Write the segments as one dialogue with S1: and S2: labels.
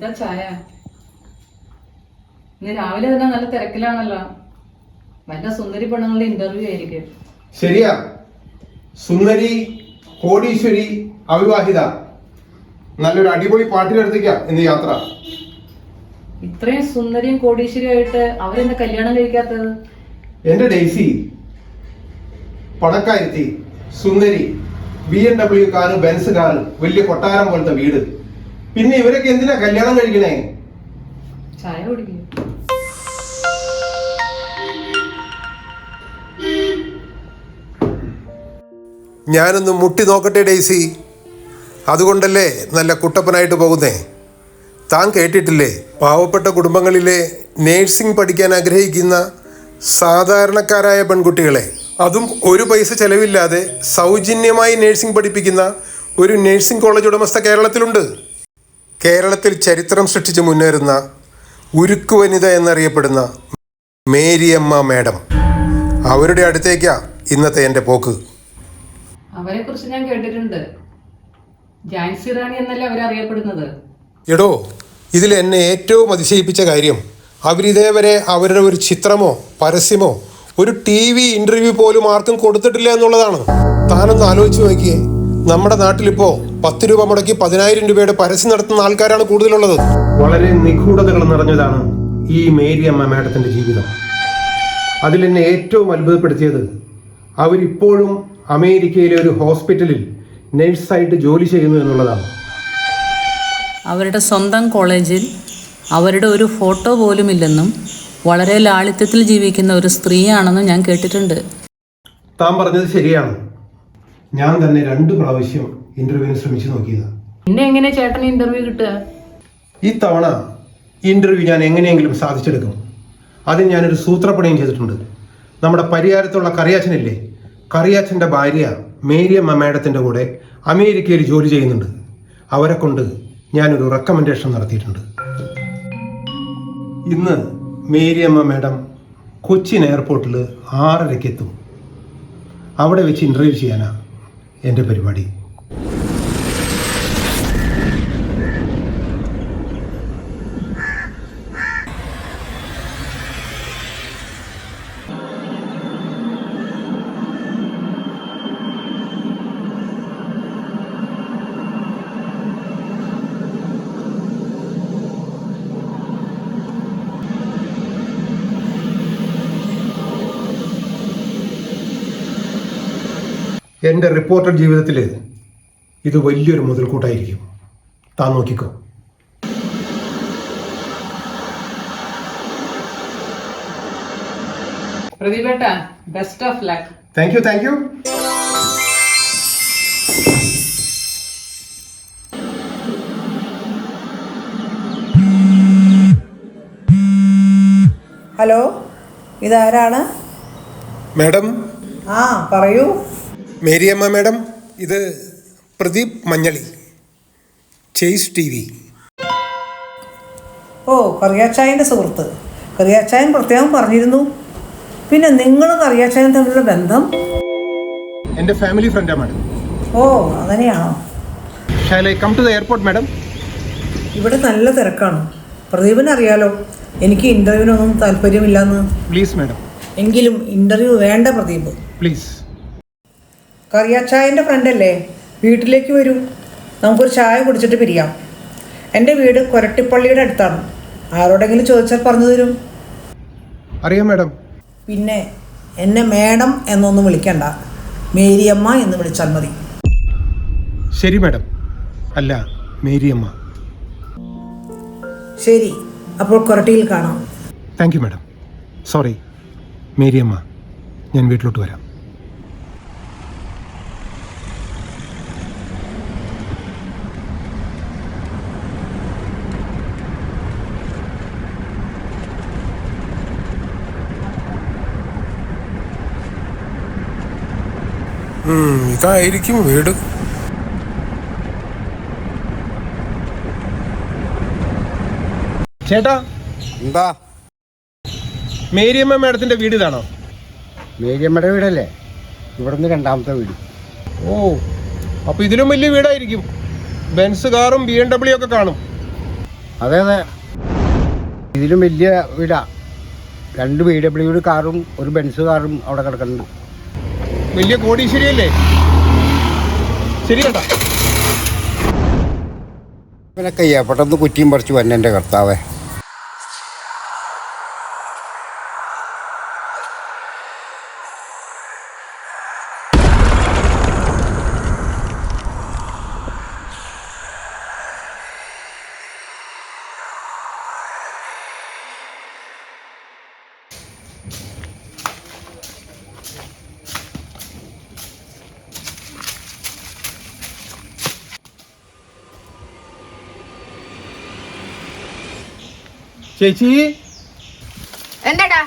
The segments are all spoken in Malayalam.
S1: എന്താ ചായ? ഇന്ന് രാവിലെ തന്നെ നല്ല തിരക്കിലാണല്ലോ. വല്ല സുന്ദരി പെണ്ണുങ്ങളുടെ ഇന്റർവ്യൂ ആയിരിക്കും.
S2: ശരിയാ. സുന്ദരി, കോടീശ്വരി, അവിവാഹിത, നല്ലൊരു അടിപൊളി പാട്ടിലെടുത്തേക്കാം ഇന്ന് യാത്ര.
S1: ഇത്രയും സുന്ദരിയും കോടീശ്വരിയും ആയിട്ട് അവരെന്താ കല്യാണം കഴിക്കാത്തത്?
S2: എന്റെ ഡെയ്സി പണക്കാരുത്തി, സുന്ദരി, BMW കാറ്, ബെൻസ് കാറ്, വലിയ കൊട്ടാരം പോലത്തെ വീട്. പിന്നെ ഇവരൊക്കെ എന്തിനാ കല്യാണം കഴിക്കണേ?
S1: ചായ കുടിക്കും.
S3: ഞാനൊന്ന് മുട്ടി നോക്കട്ടെ ഡെയ്സി. അതുകൊണ്ടല്ലേ നല്ല കുട്ടപ്പനായിട്ട് പോകുന്നേ. താൻ കേട്ടിട്ടില്ലേ, പാവപ്പെട്ട കുടുംബങ്ങളിലെ നേഴ്സിംഗ് പഠിക്കാൻ ആഗ്രഹിക്കുന്ന സാധാരണക്കാരായ പെൺകുട്ടികളെ, അതും ഒരു പൈസ ചെലവില്ലാതെ സൗജന്യമായി നേഴ്സിംഗ് പഠിപ്പിക്കുന്ന ഒരു നേഴ്സിംഗ് കോളേജ് ഉടമസ്ഥ കേരളത്തിലുണ്ട്. കേരളത്തിൽ ചരിത്രം സൃഷ്ടിച്ച് മുന്നേറുന്ന ഉരുക്കു വനിത എന്നറിയപ്പെടുന്ന മേരിയമ്മ മാഡം. അവരുടെ അടുത്തേക്കാ ഇന്നത്തെ എൻ്റെ പോക്ക്.
S1: അവരെ കുറിച്ച് ഞാൻ കേട്ടിട്ടുണ്ട്. ജാൻസി റാണി എന്നല്ലേ അവരറിയപ്പെടുന്നത്.
S3: എടോ, ഇതിൽ എന്നെ ഏറ്റവും അതിശയിപ്പിച്ച കാര്യം അവരിതേവരെ അവരുടെ ഒരു ചിത്രമോ പരസ്യമോ ഒരു TV ഇൻ്റർവ്യൂ പോലും ആർക്കും കൊടുത്തിട്ടില്ല എന്നുള്ളതാണ്. താനൊന്ന് ആലോചിച്ച് നോക്കിയേ. നമ്മുടെ നാട്ടിലിപ്പോൾ 10 രൂപ മുടക്കി 10,000 രൂപയുടെ പരസ്യം നടത്തുന്ന ആൾക്കാരാണ് കൂടുതലുള്ളത്.
S2: വളരെ നിഗൂഢതകൾ നിറഞ്ഞതാണ് ഈ മേരിയമ്മ മാഡത്തിന്റെ ജീവിതം. അതിലെന്നെ ഏറ്റവും അത്ഭുതപ്പെടുത്തിയത് അവരിപ്പോഴും അമേരിക്കയിലെ ഒരു ഹോസ്പിറ്റലിൽ നഴ്സായിട്ട് ജോലി ചെയ്യുന്നു എന്നുള്ളതാണ്.
S1: അവരുടെ സ്വന്തം കോളേജിൽ അവരുടെ ഒരു ഫോട്ടോ പോലും ഇല്ലെന്നും വളരെ ലാളിത്യത്തിൽ ജീവിക്കുന്ന ഒരു സ്ത്രീയാണെന്നും ഞാൻ കേട്ടിട്ടുണ്ട്.
S2: താൻ പറഞ്ഞത് ശരിയാണ്. ഞാൻ തന്നെ 2 പ്രാവശ്യം ഇന്റർവ്യൂവിന് ശ്രമിച്ചു നോക്കിയതാണ്.
S1: പിന്നെ എങ്ങനെ ചേട്ടന് ഇന്റർവ്യൂ കിട്ടുക?
S2: ഈ തവണ ഇന്റർവ്യൂ ഞാൻ എങ്ങനെയെങ്കിലും സാധിച്ചെടുക്കും. അതിന് ഞാനൊരു സൂത്രപ്പണിയും ചെയ്തിട്ടുണ്ട്. നമ്മുടെ പരിയാരത്തുള്ള കറിയാച്ചനില്ലേ, കറിയാച്ചൻ്റെ ഭാര്യ മേരിയമ്മ മാഡത്തിൻ്റെ കൂടെ അമേരിക്കയിൽ ജോലി ചെയ്യുന്നുണ്ട്. അവരെ കൊണ്ട് ഞാനൊരു റെക്കമെൻഡേഷൻ നടത്തിയിട്ടുണ്ട്. ഇന്ന് മേരിയമ്മ മാഡം കൊച്ചിൻ എയർപോർട്ടിൽ 6:30 എത്തും. അവിടെ വെച്ച് ഇൻ്റർവ്യൂ ചെയ്യാനാണ് എൻ്റെ പരിപാടി. എൻ്റെ റിപ്പോർട്ടർ ജീവിതത്തിൽ ഇത് വലിയൊരു മുതൽക്കൂട്ടായിരിക്കും. താൻ നോക്കിക്കോ.
S1: പ്രദീപേട്ട, best of luck.
S2: Thank you.
S4: Hello, ഇതാരാണ്?
S3: മാഡം.
S4: ആ, പറയൂ.
S3: മേരിയമ്മ മാഡം, ഇത് പ്രദീപ് മഞ്ഞളി, ചേസ് TV.
S4: ഓ, കറിയാച്ചായൻ്റെ സുഹൃത്ത്. കറിയാച്ചായൻ പ്രത്യേകം പറഞ്ഞിരുന്നു. പിന്നെ നിങ്ങളും കറിയാച്ചായൻ തമ്മിലുള്ള ബന്ധം?
S2: എൻ്റെ ഫാമിലി ഫ്രണ്ടാണ് മാഡം.
S4: ഓ, അങ്ങനെയാണോ?
S2: Shall I come to the airport madam?
S4: ഇവിടെ നല്ല തിരക്കാണ്. പ്രദീപിന് അറിയാലോ എനിക്ക് ഇൻ്റർവ്യൂവിനൊന്നും താല്പര്യമില്ലെന്ന്.
S2: Please madam.
S4: എങ്കിലും ഇൻ്റർവ്യൂ വേണ്ട പ്രദീപ്.
S2: പ്ലീസ്.
S4: കറിയാച്ചായൻ്റെ ഫ്രണ്ടല്ലേ, വീട്ടിലേക്ക് വരൂ. നമുക്കൊരു ചായ കുടിച്ചിട്ട് പിരിയാം. എൻ്റെ വീട് കൊരട്ടിപ്പള്ളിയുടെ അടുത്താണ്. ആരോടെങ്കിലും ചോദിച്ചാൽ പറഞ്ഞു തരും.
S2: അറിയാം മാഡം.
S4: പിന്നെ എന്നെ മേഡം എന്നൊന്നും വിളിക്കണ്ട, മേരിയമ്മ എന്ന് വിളിച്ചാൽ മതി.
S2: ശരി മാഡം. അല്ല, മേരിയമ്മ.
S4: ശരി, അപ്പോൾ കൊരട്ടിയിൽ കാണാം.
S2: Thank you madam. Sorry Mariyamma, ഞാൻ വീട്ടിലോട്ട് വരാം.
S3: ഇതായിരിക്കും വീട്.
S2: ചേട്ടാ,
S5: എന്താ?
S2: മേരിയമ്മ മാഡത്തിന്റെ വീട് ഇതാണോ?
S5: മേരിയമ്മയുടെ വീടല്ലേ, ഇവിടുന്ന് 2ാമത്തെ വീട്.
S2: ഓ, അപ്പൊ ഇതിലും വലിയ വീടായിരിക്കും. ബെൻസ് കാറും BMW ഒക്കെ കാണും.
S5: അതെ അതെ, ഇതിലും വലിയ വീടാ. 2 VW കാറും ഒരു ബെൻസ് കാറും അവിടെ കിടക്കുന്നുണ്ട്.
S3: വലിയ കോടീശ്വരിയല്ലേ? ശരി ചേട്ടാ.
S5: ഇവനൊക്കെ എവിടെന്ന് കുറ്റിയും പറിച്ചു വന്നെ എൻ്റെ കർത്താവേ.
S2: ചേച്ചി,
S6: എന്താടാ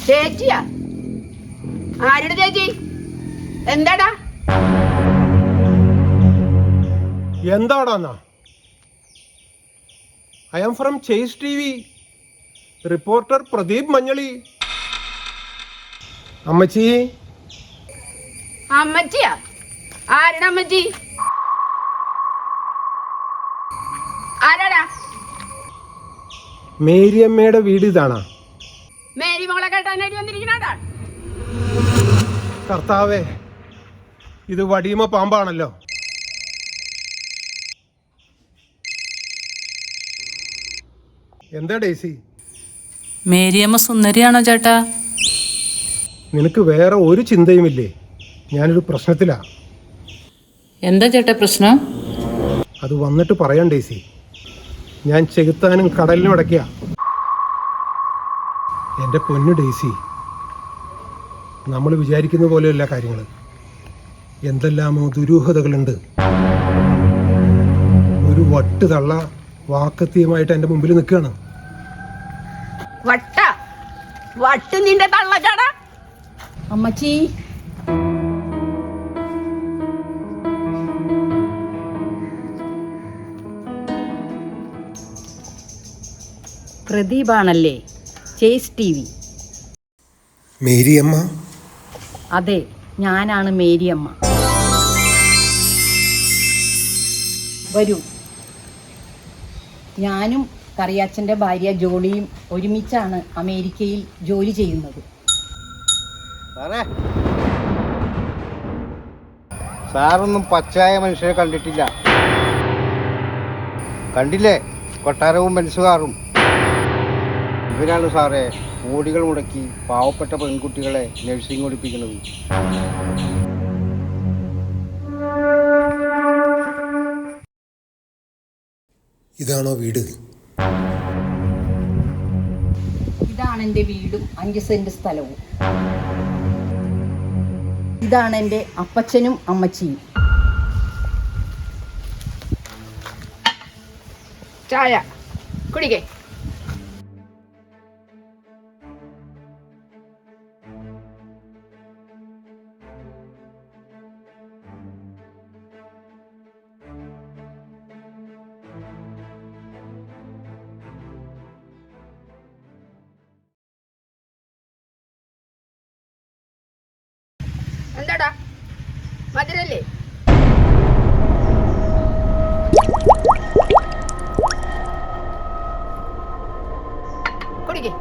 S6: ചേച്ചിയാ? ആരുടെ ചേച്ചി? എന്താടാ?
S2: എന്താടാന്നാ? I am from chase TV, reporter Pradeep Manjali. അമ്മച്ചി.
S6: അമ്മച്ചിയാ? ആരുടെ അമ്മച്ചി? ആരാടാ?
S2: മേരിയമ്മയുടെ വീട് ഇതാണാ?
S6: മേരി മോളെ കേട്ടാനായിട്ട് വന്നിരിക്കണാടാ?
S2: കർത്താവേ, ഇത് വടിയുമ പാമ്പാണല്ലോ. എന്താ ഡേസി?
S1: മേരിയമ്മ സുന്ദരിയാണോ ചേട്ടാ?
S2: നിനക്ക് വേറെ ഒരു ചിന്തയുമില്ലേ? ഞാനൊരു പ്രശ്നത്തിലാ.
S1: എന്താ ചേട്ടാ പ്രശ്നം?
S2: അത് വന്നിട്ട് പറയാം ഡേസി. ഞാൻ ചെകുത്താനും കടലിനും ഇടയ്ക്കുക. എൻ്റെ പൊന്നു ഡേസി, നമ്മൾ വിചാരിക്കുന്ന പോലെയല്ല കാര്യങ്ങൾ. എന്തെല്ലാമോ ദുരൂഹതകളുണ്ട്. ഒരു വട്ട് തള്ള വാക്കത്തിയുമായിട്ട് എൻ്റെ മുമ്പിൽ നിൽക്കുകയാണ്.
S6: വട്ട് നിന്റെ തള്ളച്ചാടാ?
S1: അമ്മച്ചി.
S7: പ്രദീപാണല്ലേ? Chase TV.
S3: മേരിയമ്മ?
S7: അതെ, ഞാനാണ് മേരിയമ്മ. വരൂ. ഞാനും കറിയാച്ചൻ്റെ ഭാര്യ ജോളിയും ഒരുമിച്ചാണ് അമേരിക്കയിൽ ജോലി ചെയ്യുന്നത്.
S5: സാറൊന്നും പച്ചയായ മനുഷ്യരെ കണ്ടിട്ടില്ല. കണ്ടില്ലേ കൊട്ടാരവും ബെൻസ് കാറും? ഇവരാണ് സാറേ കോടികൾ മുടക്കി പാവപ്പെട്ട പെൺകുട്ടികളെ നഴ്സിംഗ് പഠിപ്പിക്കുന്നത്.
S3: ഇതാണോ വീട്?
S7: ഇതാണ് എൻ്റെ വീടും 5 സെൻറ്റ് സ്ഥലവും. ഇതാണ് എൻ്റെ അപ്പച്ചനും അമ്മച്ചിയും.
S6: ചായ കുടിക്കേ. എന്താടാ മധുരല്ലേ? കുടിക്കേ.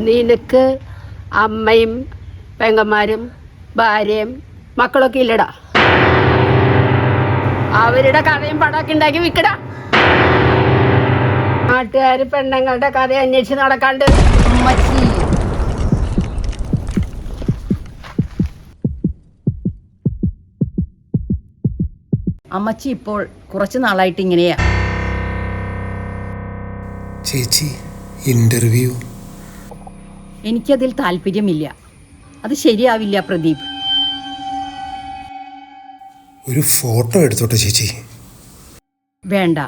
S6: നിനക്ക് അമ്മയും പെങ്ങന്മാരും ഭാര്യയും മക്കളൊക്കെ ഇല്ലടാ? അവരുടെ കഥയും പടമൊക്കെ ഉണ്ടാക്കി വിൽക്കടാ. നാട്ടുകാർ പെണ്ണുങ്ങളുടെ കഥ അന്വേഷിച്ച് നടക്കാണ്ട്.
S7: അമ്മച്ചി. അമ്മച്ചി ഇപ്പോൾ കുറച്ച് നാളായിട്ട് ഇങ്ങനെയാ.
S3: ചേച്ചി, ഇന്റർവ്യൂ?
S7: എനിക്കതിൽ താല്പര്യമില്ല. അത് ശരിയാവില്ല പ്രദീപ്.
S3: ഒരു ഫോട്ടോ എടുത്തോട്ടെ ചേച്ചി?
S7: വേണ്ട.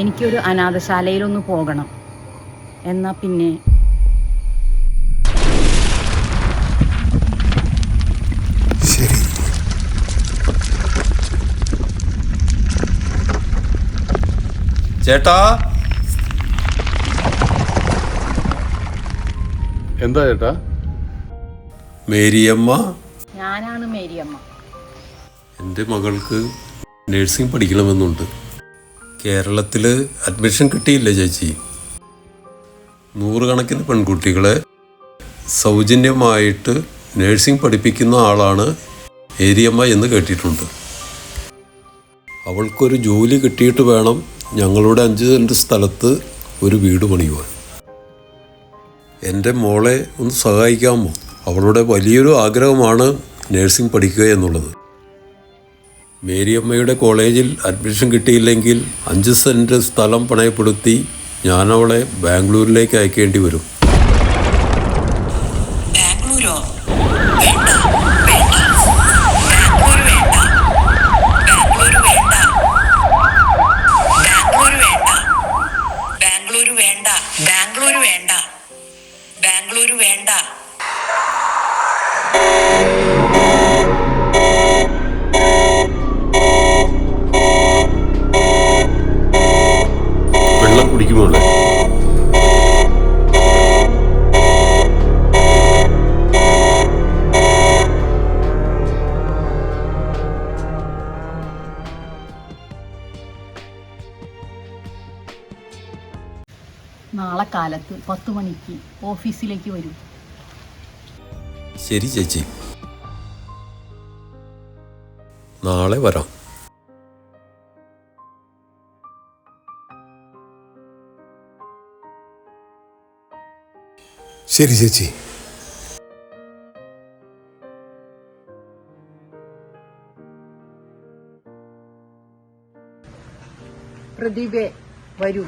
S7: എനിക്കൊരു അനാഥശാലയിലൊന്ന് പോകണം. എന്നാ പിന്നെ
S3: ശരി.
S8: ചേട്ടാ.
S9: എന്താ ചേട്ടാ?
S8: മേരിയമ്മ,
S7: ഞാനാണ് മേരിയമ്മ.
S8: എൻ്റെ മകൾക്ക് നഴ്സിംഗ് പഠിക്കണമെന്നുണ്ട്. കേരളത്തിൽ അഡ്മിഷൻ കിട്ടിയില്ല ചേച്ചി. 100 കണക്കിന് പെൺകുട്ടികളെ സൗജന്യമായിട്ട് നഴ്സിംഗ് പഠിപ്പിക്കുന്ന ആളാണ് മേരിയമ്മ എന്ന് കേട്ടിട്ടുണ്ട്. അവൾക്കൊരു ജോലി കിട്ടിയിട്ട് വേണം ഞങ്ങളുടെ 5 സെൻറ്റ് സ്ഥലത്ത് ഒരു വീട് പണിയുവാൻ. എൻ്റെ മോളെ ഒന്ന് സഹായിക്കാമോ? അവളുടെ വലിയൊരു ആഗ്രഹമാണ് നഴ്സിംഗ് പഠിക്കുക എന്നുള്ളത്. മേരിയമ്മയുടെ കോളേജിൽ അഡ്മിഷൻ കിട്ടിയില്ലെങ്കിൽ 5 സെൻറ്റ് സ്ഥലം പണയപ്പെടുത്തി ഞാനവളെ ബാംഗ്ലൂരിലേക്ക് അയക്കേണ്ടി വരും.
S9: ബാംഗ്ലൂരോ? വേണ്ട, വേണ്ട. ബാംഗ്ലൂർ വേണ്ട. ബാംഗ്ലൂർ വേണ്ട. ബാംഗ്ലൂർ വേണ്ട. ബാംഗ്ലൂർ വേണ്ട. ബാംഗ്ലൂർ വേണ്ട. ബാംഗ്ലൂർ വേണ്ട.
S8: വെള്ളം കുടിക്കുമോളെ?
S7: നാളെ കാലത്ത് 10 മണിക്ക് ഓഫീസിലേക്ക് വരൂ.
S8: ശരി ചേച്ചി, നാളെ വരാം.
S3: ശരി ചേച്ചി.
S7: പ്രദീപേ വരൂ.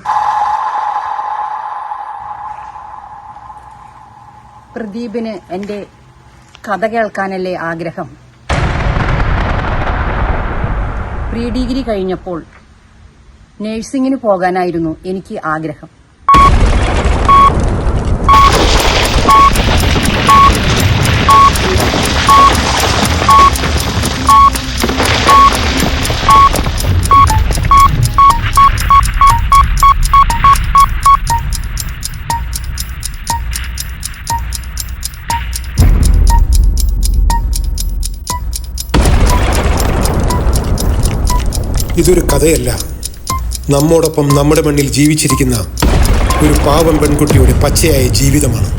S7: പ്രദീപിന് എൻ്റെ കഥ കേൾക്കാനല്ലേ ആഗ്രഹം. പ്രീ ഡിഗ്രി കഴിഞ്ഞപ്പോൾ നഴ്സിംഗിന് പോകാനായിരുന്നു എനിക്ക് ആഗ്രഹം.
S3: ഇതൊരു കഥയല്ല, നമ്മോടൊപ്പം നമ്മുടെ മണ്ണിൽ ജീവിച്ചിരിക്കുന്ന ഒരു പാവം പെൺകുട്ടിയുടെ പച്ചയായ ജീവിതമാണ്.